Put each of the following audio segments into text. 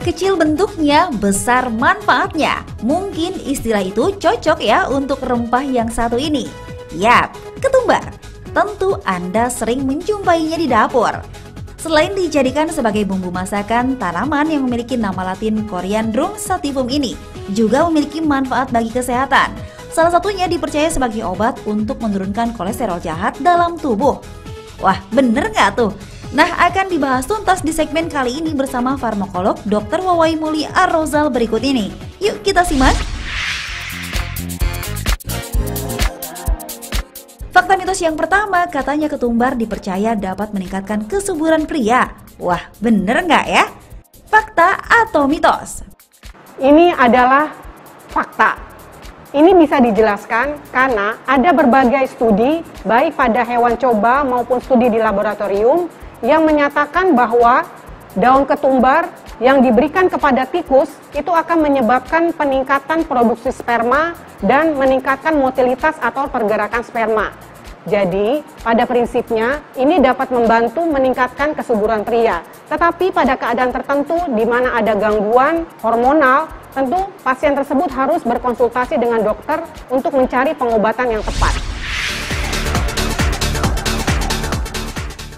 Kecil bentuknya, besar manfaatnya. Mungkin istilah itu cocok ya untuk rempah yang satu ini. Yap, ketumbar. Tentu Anda sering menjumpainya di dapur. Selain dijadikan sebagai bumbu masakan, tanaman yang memiliki nama latin Coriandrum sativum ini juga memiliki manfaat bagi kesehatan. Salah satunya dipercaya sebagai obat untuk menurunkan kolesterol jahat dalam tubuh. Wah, bener nggak tuh? Nah, akan dibahas tuntas di segmen kali ini bersama farmakolog Dr. Wawai Muli Ar-Rozal berikut ini. Yuk kita simak. Fakta mitos yang pertama, katanya ketumbar dipercaya dapat meningkatkan kesuburan pria. Wah, bener nggak ya? Fakta atau mitos? Ini adalah fakta. Ini bisa dijelaskan karena ada berbagai studi, baik pada hewan coba maupun studi di laboratorium, yang menyatakan bahwa daun ketumbar yang diberikan kepada tikus itu akan menyebabkan peningkatan produksi sperma dan meningkatkan motilitas atau pergerakan sperma. Jadi, pada prinsipnya ini dapat membantu meningkatkan kesuburan pria. Tetapi pada keadaan tertentu di mana ada gangguan hormonal, tentu pasien tersebut harus berkonsultasi dengan dokter untuk mencari pengobatan yang tepat.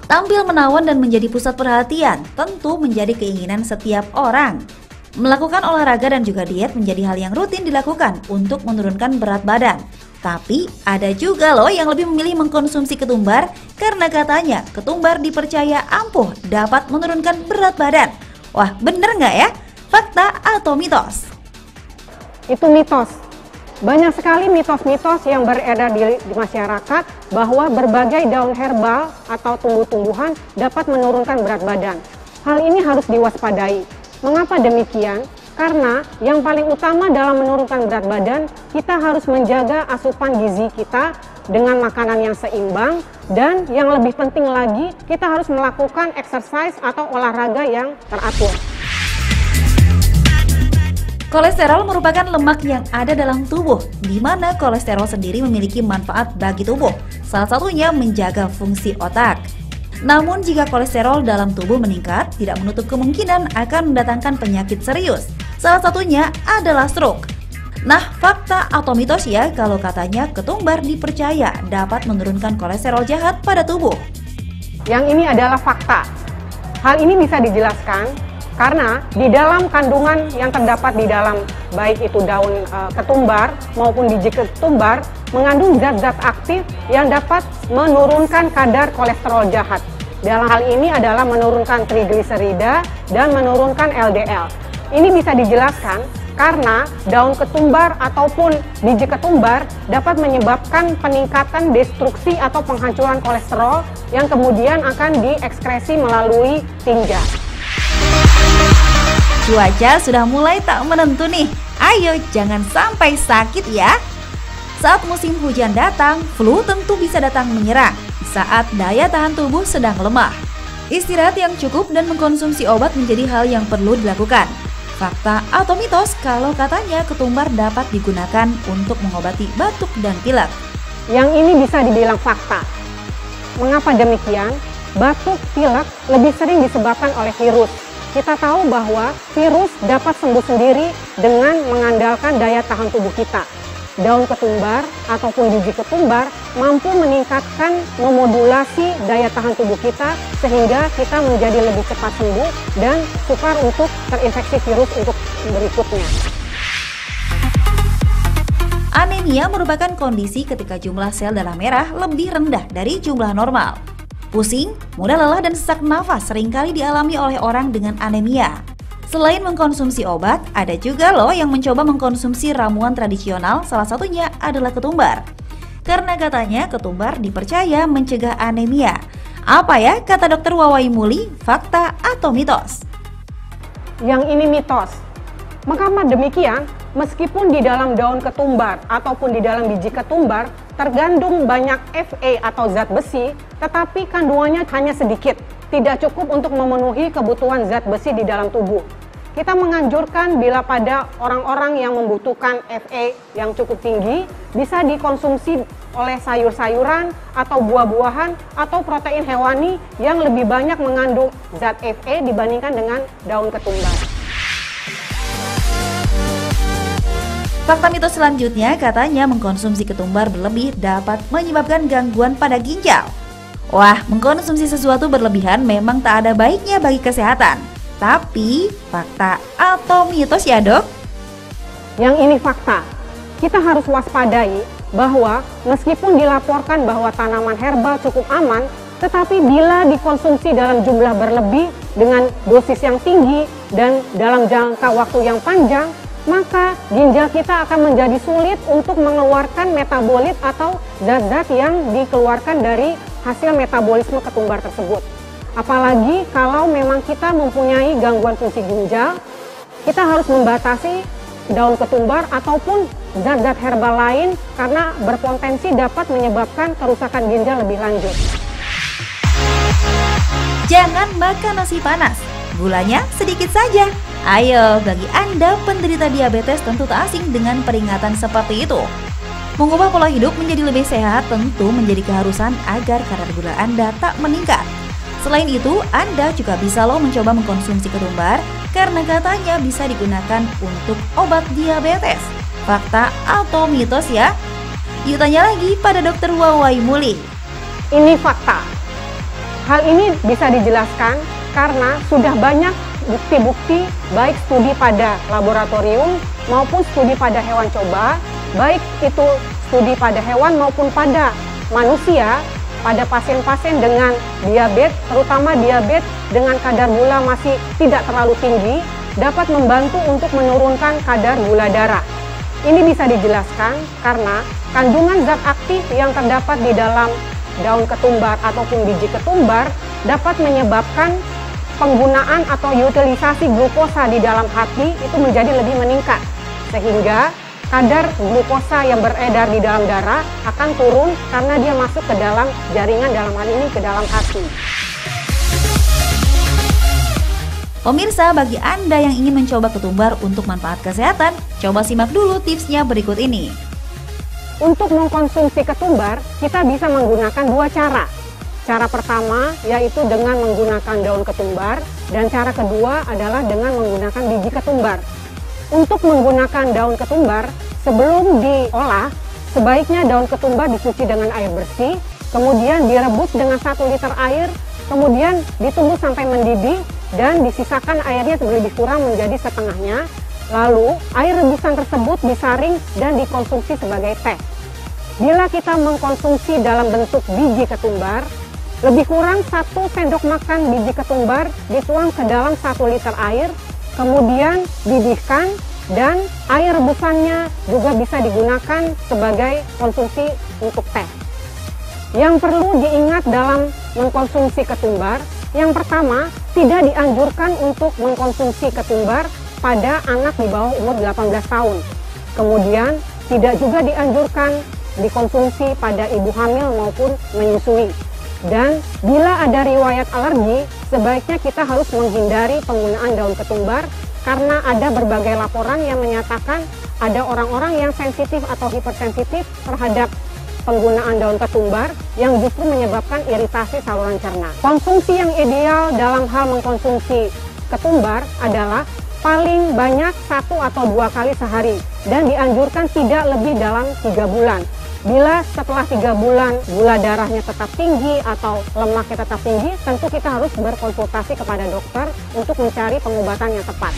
Tampil menawan dan menjadi pusat perhatian tentu menjadi keinginan setiap orang. Melakukan olahraga dan juga diet menjadi hal yang rutin dilakukan untuk menurunkan berat badan. Tapi ada juga loh yang lebih memilih mengkonsumsi ketumbar karena katanya ketumbar dipercaya ampuh dapat menurunkan berat badan. Wah, bener nggak ya? Fakta atau mitos? Itu mitos. Banyak sekali mitos-mitos yang beredar di masyarakat bahwa berbagai daun herbal atau tumbuh-tumbuhan dapat menurunkan berat badan. Hal ini harus diwaspadai. Mengapa demikian? Karena yang paling utama dalam menurunkan berat badan, kita harus menjaga asupan gizi kita dengan makanan yang seimbang, dan yang lebih penting lagi, kita harus melakukan exercise atau olahraga yang teratur. Kolesterol merupakan lemak yang ada dalam tubuh, di mana kolesterol sendiri memiliki manfaat bagi tubuh. Salah satunya menjaga fungsi otak. Namun jika kolesterol dalam tubuh meningkat, tidak menutup kemungkinan akan mendatangkan penyakit serius. Salah satunya adalah stroke. Nah, fakta atau mitos ya kalau katanya ketumbar dipercaya dapat menurunkan kolesterol jahat pada tubuh. Yang ini adalah fakta. Hal ini bisa dijelaskan karena di dalam kandungan yang terdapat di dalam baik itu daun ketumbar maupun biji ketumbar mengandung zat-zat aktif yang dapat menurunkan kadar kolesterol jahat. Dalam hal ini adalah menurunkan trigliserida dan menurunkan LDL. Ini bisa dijelaskan karena daun ketumbar ataupun biji ketumbar dapat menyebabkan peningkatan destruksi atau penghancuran kolesterol yang kemudian akan diekskresi melalui tinja. Cuaca sudah mulai tak menentu nih. Ayo jangan sampai sakit ya. Saat musim hujan datang, flu tentu bisa datang menyerang saat daya tahan tubuh sedang lemah. Istirahat yang cukup dan mengkonsumsi obat menjadi hal yang perlu dilakukan. Fakta atau mitos kalau katanya ketumbar dapat digunakan untuk mengobati batuk dan pilek? Yang ini bisa dibilang fakta. Mengapa demikian? Batuk, pilek lebih sering disebabkan oleh virus. Kita tahu bahwa virus dapat sembuh sendiri dengan mengandalkan daya tahan tubuh kita. Daun ketumbar ataupun biji ketumbar mampu meningkatkan memodulasi daya tahan tubuh kita sehingga kita menjadi lebih cepat sembuh dan sukar untuk terinfeksi virus untuk berikutnya. Anemia merupakan kondisi ketika jumlah sel darah merah lebih rendah dari jumlah normal. Pusing, mudah lelah dan sesak nafas seringkali dialami oleh orang dengan anemia. Selain mengkonsumsi obat, ada juga loh yang mencoba mengkonsumsi ramuan tradisional, salah satunya adalah ketumbar. Karena katanya ketumbar dipercaya mencegah anemia. Apa ya kata Dr. Wawai Muli, fakta atau mitos? Yang ini mitos. Mengapa demikian? Meskipun di dalam daun ketumbar ataupun di dalam biji ketumbar tergandung banyak Fe atau zat besi, tetapi kandungannya hanya sedikit, tidak cukup untuk memenuhi kebutuhan zat besi di dalam tubuh. Kita menganjurkan bila pada orang-orang yang membutuhkan Fe yang cukup tinggi, bisa dikonsumsi oleh sayur-sayuran atau buah-buahan atau protein hewani yang lebih banyak mengandung zat Fe dibandingkan dengan daun ketumbar. Fakta mitos selanjutnya katanya mengkonsumsi ketumbar berlebih dapat menyebabkan gangguan pada ginjal. Wah, mengkonsumsi sesuatu berlebihan memang tak ada baiknya bagi kesehatan. Tapi, fakta atau mitos ya dok? Yang ini fakta. Kita harus waspadai bahwa meskipun dilaporkan bahwa tanaman herbal cukup aman, tetapi bila dikonsumsi dalam jumlah berlebih dengan dosis yang tinggi dan dalam jangka waktu yang panjang, maka ginjal kita akan menjadi sulit untuk mengeluarkan metabolit atau zat-zat yang dikeluarkan dari hasil metabolisme ketumbar tersebut. Apalagi kalau memang kita mempunyai gangguan fungsi ginjal, kita harus membatasi daun ketumbar ataupun zat-zat herbal lain karena berpotensi dapat menyebabkan kerusakan ginjal lebih lanjut. Jangan makan nasi panas, gulanya sedikit saja. Ayo, bagi Anda penderita diabetes tentu tak asing dengan peringatan seperti itu. Mengubah pola hidup menjadi lebih sehat tentu menjadi keharusan agar kadar gula Anda tak meningkat. Selain itu, Anda juga bisa mencoba mengkonsumsi ketumbar karena katanya bisa digunakan untuk obat diabetes. Fakta atau mitos ya? Yuk tanya lagi pada Dr. Wawai Muli. Ini fakta. Hal ini bisa dijelaskan karena sudah banyak bukti-bukti baik studi pada laboratorium maupun studi pada hewan coba, baik itu studi pada hewan maupun pada manusia, pada pasien-pasien dengan diabetes, terutama diabetes dengan kadar gula masih tidak terlalu tinggi, dapat membantu untuk menurunkan kadar gula darah. Ini bisa dijelaskan karena kandungan zat aktif yang terdapat di dalam daun ketumbar ataupun biji ketumbar dapat menyebabkan penggunaan atau utilisasi glukosa di dalam hati itu menjadi lebih meningkat, sehingga kadar glukosa yang beredar di dalam darah akan turun karena dia masuk ke dalam jaringan, dalam hal ini ke dalam hati. Pemirsa, bagi Anda yang ingin mencoba ketumbar untuk manfaat kesehatan, coba simak dulu tipsnya berikut ini. Untuk mengkonsumsi ketumbar, kita bisa menggunakan dua cara. Cara pertama yaitu dengan menggunakan daun ketumbar, dan cara kedua adalah dengan menggunakan biji ketumbar. Untuk menggunakan daun ketumbar, sebelum diolah, sebaiknya daun ketumbar dicuci dengan air bersih, kemudian direbus dengan 1 liter air, kemudian ditunggu sampai mendidih, dan disisakan airnya lebih kurang menjadi setengahnya. Lalu, air rebusan tersebut disaring dan dikonsumsi sebagai teh. Bila kita mengkonsumsi dalam bentuk biji ketumbar, lebih kurang 1 sendok makan biji ketumbar dituang ke dalam 1 liter air, kemudian didihkan, dan air rebusannya juga bisa digunakan sebagai konsumsi untuk teh. Yang perlu diingat dalam mengkonsumsi ketumbar, yang pertama, tidak dianjurkan untuk mengkonsumsi ketumbar pada anak di bawah umur 18 tahun. Kemudian, tidak juga dianjurkan dikonsumsi pada ibu hamil maupun menyusui. Dan bila ada riwayat alergi, sebaiknya kita harus menghindari penggunaan daun ketumbar karena ada berbagai laporan yang menyatakan ada orang-orang yang sensitif atau hipersensitif terhadap penggunaan daun ketumbar yang justru menyebabkan iritasi saluran cerna. Konsumsi yang ideal dalam hal mengkonsumsi ketumbar adalah paling banyak 1 atau 2 kali sehari dan dianjurkan tidak lebih dalam 3 bulan. Bila setelah 3 bulan gula darahnya tetap tinggi atau lemaknya tetap tinggi, tentu kita harus berkonsultasi kepada dokter untuk mencari pengobatan yang tepat.